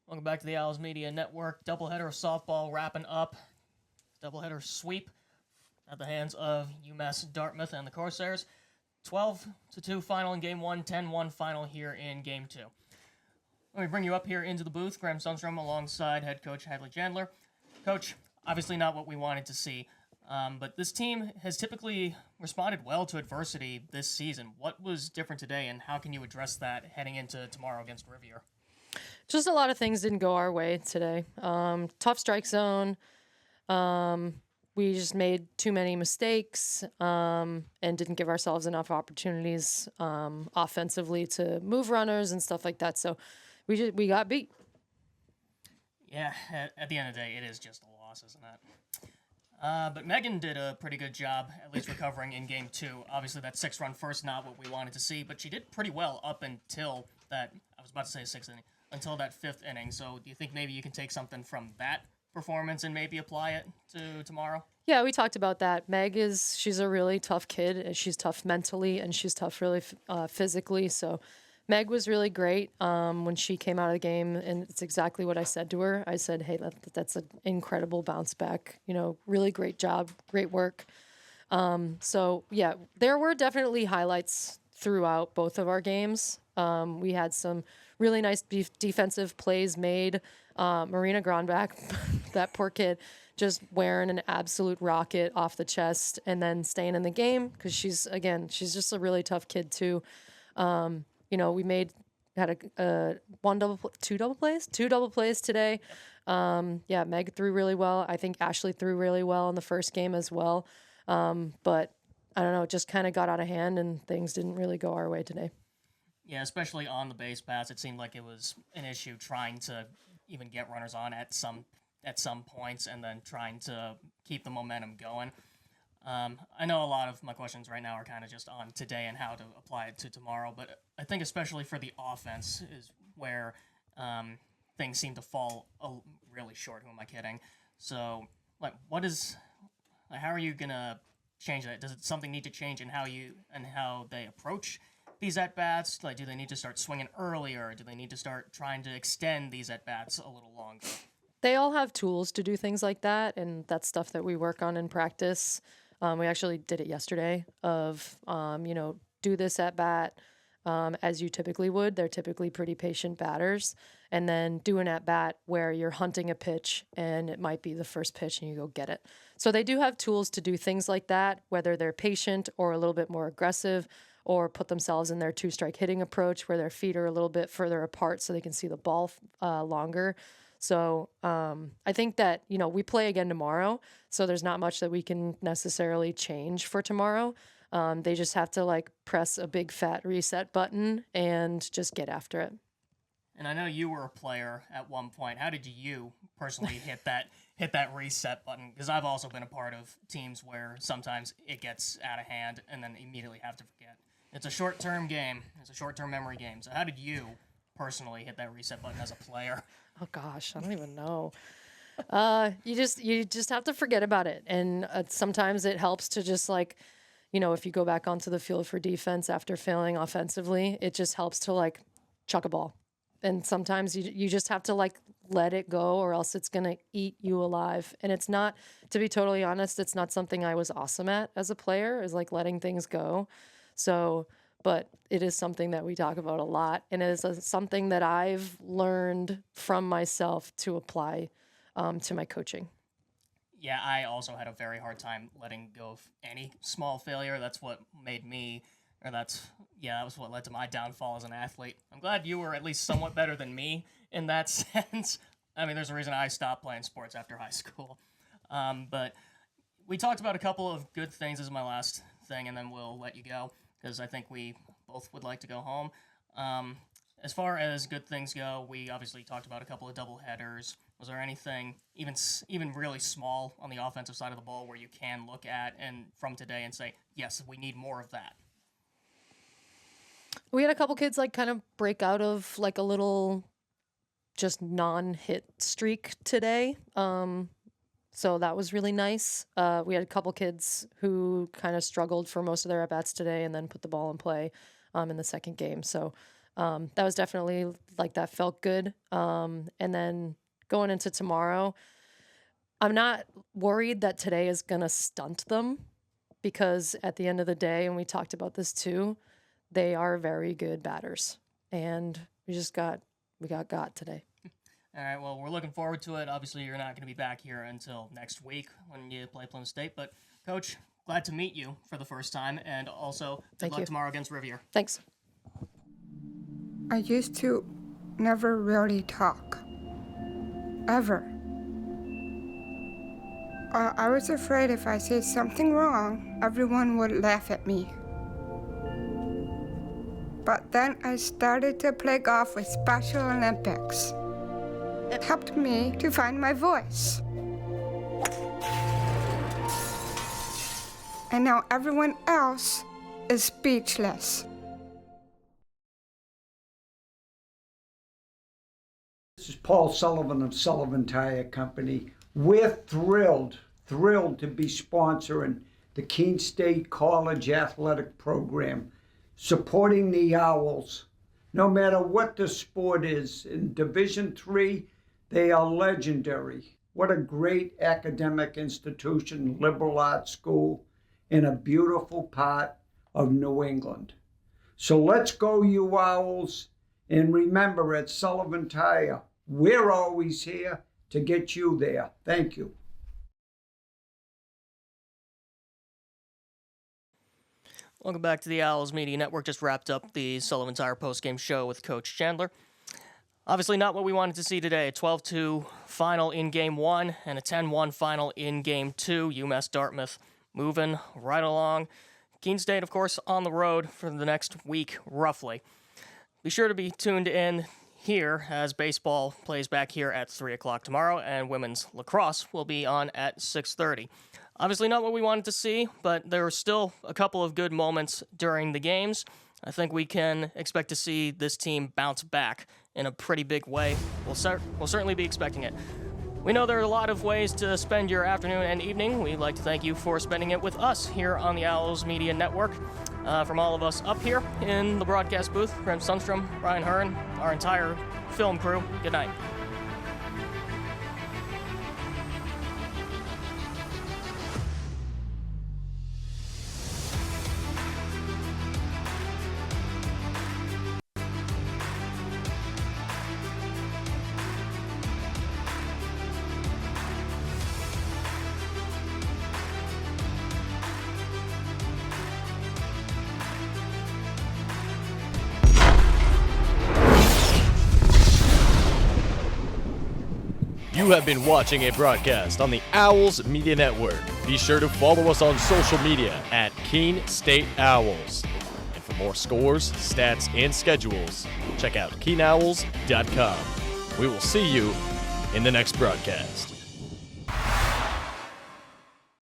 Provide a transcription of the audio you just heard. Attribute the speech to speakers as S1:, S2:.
S1: Welcome back to the Owls Media Network. Doubleheader of softball wrapping up. Doubleheader sweep at the hands of UMass-Dartmouth and the Corsairs. 12-2 final in Game 1, 10-1 final here in Game 2. Let me bring you up here into the booth. Graham Sundstrom alongside head coach Hadley Chandler. Coach, obviously not what we wanted to see, but this team has typically responded well to adversity this season. What was different today, and how can you address that heading into tomorrow against Rivier?
S2: Just a lot of things didn't go our way today. Tough strike zone. We just made too many mistakes and didn't give ourselves enough opportunities offensively to move runners and stuff like that. So we got beat.
S1: Yeah, at the end of the day, it is just a loss, isn't it? But Megan did a pretty good job, at least recovering in Game 2. Obviously, that 6-run first, not what we wanted to see, but she did pretty well up until that, I was about to say 6th inning, until that 5th inning. So do you think maybe you can take something from that performance and maybe apply it to tomorrow?
S2: Yeah, we talked about that. She's a really tough kid. She's tough mentally, and she's tough really physically. So Meg was really great when she came out of the game, and it's exactly what I said to her. I said, hey, that's an incredible bounce back. Really great job, great work. So, yeah, there were definitely highlights throughout both of our games. We had some really nice defensive plays made. Marina Gronbach, that poor kid, just wearing an absolute rocket off the chest and then staying in the game because she's just a really tough kid too. We had two double plays today. Meg threw really well. I think Ashley threw really well in the first game as well. But I don't know, it just kind of got out of hand and things didn't really go our way today.
S1: Yeah, especially on the base paths, it seemed like it was an issue trying to even get runners on at some points and then trying to keep the momentum going. I know a lot of my questions right now are kind of just on today and how to apply it to tomorrow, but I think especially for the offense is where things seem to fall really short. Who am I kidding? So, how are you gonna change that? Does something need to change in how they approach these at-bats? Like, do they need to start swinging earlier? Do they need to start trying to extend these at-bats a little longer?
S2: They all have tools to do things like that, and that's stuff that we work on in practice. We actually did it yesterday of, do this at-bat as you typically would. They're typically pretty patient batters. And then do an at-bat where you're hunting a pitch, and it might be the first pitch, and you go get it. So they do have tools to do things like that, whether they're patient or a little bit more aggressive, or put themselves in their two-strike hitting approach where their feet are a little bit further apart so they can see the ball longer. So I think that, we play again tomorrow, so there's not much that we can necessarily change for tomorrow. They just have to, press a big fat reset button and just get after it.
S1: And I know you were a player at one point. How did you personally hit that reset button? Because I've also been a part of teams where sometimes it gets out of hand and then immediately have to forget. It's a short-term game. It's a short-term memory game. So how did you personally hit that reset button as a player?
S2: Oh gosh, I don't even know. You just have to forget about it, and sometimes it helps to just if you go back onto the field for defense after failing offensively, it just helps to chuck a ball, and sometimes you just have to let it go, or else it's gonna eat you alive. And it's not, to be totally honest, it's not something I was awesome at as a player, is letting things go. So. But it is something that we talk about a lot, and it is something that I've learned from myself to apply to my coaching.
S1: Yeah, I also had a very hard time letting go of any small failure. That's what that was what led to my downfall as an athlete. I'm glad you were at least somewhat better than me in that sense. I mean, there's a reason I stopped playing sports after high school. But we talked about a couple of good things. This is my last thing, and then we'll let you go, because I think we both would like to go home. As far as good things go, we obviously talked about a couple of double headers. Was there anything, even really small, on the offensive side of the ball where you can look at and from today and say, yes, we need more of that?
S2: We had a couple kids kind of break out of a little just non-hit streak today. So that was really nice. We had a couple kids who kind of struggled for most of their at-bats today and then put the ball in play in the second game. So that was definitely like that felt good. And then going into tomorrow, I'm not worried that today is going to stunt them because at the end of the day, and we talked about this too, they are very good batters. And we got today.
S1: All right, well, we're looking forward to it. Obviously, you're not going to be back here until next week when you play Plymouth State. But, Coach, glad to meet you for the first time. And also, good luck tomorrow against Rivier.
S2: Thanks.
S3: I used to never really talk. Ever. I was afraid if I said something wrong, everyone would laugh at me. But then I started to play golf with Special Olympics. It helped me to find my voice. And now everyone else is speechless.
S4: This is Paul Sullivan of Sullivan Tire Company. We're thrilled to be sponsoring the Keene State College Athletic Program, supporting the Owls. No matter what the sport is, in Division III, they are legendary. What a great academic institution, liberal arts school, in a beautiful part of New England. So let's go, you Owls. And remember, at Sullivan Tire, we're always here to get you there. Thank you.
S1: Welcome back to the Owls Media Network. Just wrapped up the Sullivan Tire postgame show with Coach Chandler. Obviously not what we wanted to see today. A 12-2 final in Game 1 and a 10-1 final in Game 2. UMass-Dartmouth moving right along. Keene State, of course, on the road for the next week, roughly. Be sure to be tuned in here as baseball plays back here at 3 o'clock tomorrow, and women's lacrosse will be on at 6:30. Obviously not what we wanted to see, but there were still a couple of good moments during the games. I think we can expect to see this team bounce back in a pretty big way. We'll certainly be expecting it. We know there are a lot of ways to spend your afternoon and evening. We'd like to thank you for spending it with us here on the Owls Media Network. From all of us up here in the broadcast booth, Brent Sundstrom, Brian Hearn, our entire film crew, good night.
S5: You have been watching a broadcast on the Owls Media Network. Be sure to follow us on social media at Keene State Owls. And for more scores, stats, and schedules, check out KeeneOwls.com. We will see you in the next broadcast.